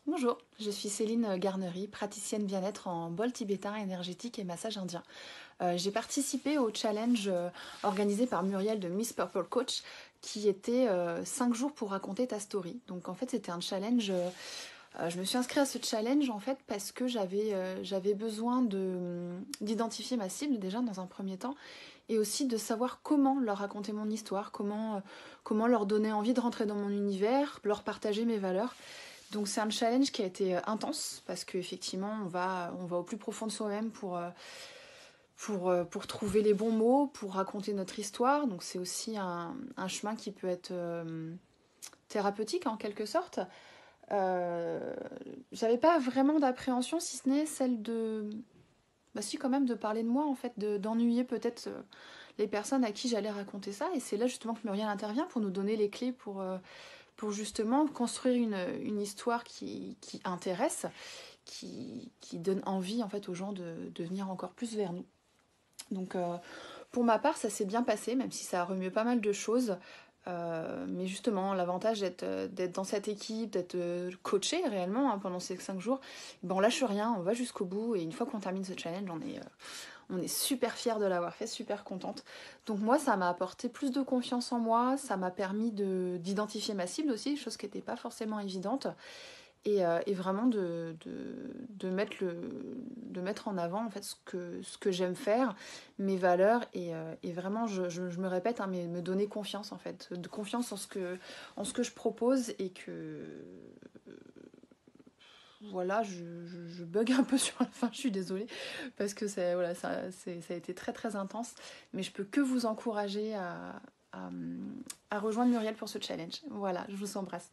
Bonjour, je suis Céline Garnery, praticienne bien-être en bol tibétain énergétique et massage indien. J'ai participé au challenge organisé par Muriel de Miss Purple Coach qui était 5 jours pour raconter ta story. Donc en fait c'était un challenge, je me suis inscrite à ce challenge en fait parce que j'avais besoin d'identifier ma cible déjà dans un premier temps et aussi de savoir comment leur raconter mon histoire, comment leur donner envie de rentrer dans mon univers, leur partager mes valeurs. Donc c'est un challenge qui a été intense parce qu'effectivement on va au plus profond de soi-même pour trouver les bons mots, pour raconter notre histoire. Donc c'est aussi un chemin qui peut être thérapeutique en quelque sorte. Euh, J'avais pas vraiment d'appréhension si ce n'est celle de... Bah si quand même de parler de moi en fait, d'ennuyer peut-être les personnes à qui j'allais raconter ça. Et c'est là justement que Muriel intervient pour nous donner les clés pour justement construire une histoire qui intéresse, qui donne envie en fait aux gens de venir encore plus vers nous. Donc pour ma part ça s'est bien passé, même si ça a remué pas mal de choses. Mais justement, l'avantage d'être dans cette équipe, d'être coaché réellement hein, pendant ces 5 jours, ben on lâche rien, on va jusqu'au bout et une fois qu'on termine ce challenge, on est super fiers de l'avoir fait, super contente. Donc moi, ça m'a apporté plus de confiance en moi, ça m'a permis d'identifier ma cible aussi, chose qui n'était pas forcément évidente, et vraiment de mettre en avant en fait ce que j'aime faire, mes valeurs, et vraiment, je me répète, hein, mais me donner confiance en fait, de confiance en ce que je propose, et que voilà, je bug un peu sur la fin, je suis désolée, parce que voilà, ça a été très très intense, mais je peux que vous encourager à rejoindre Muriel pour ce challenge. Voilà, je vous embrasse.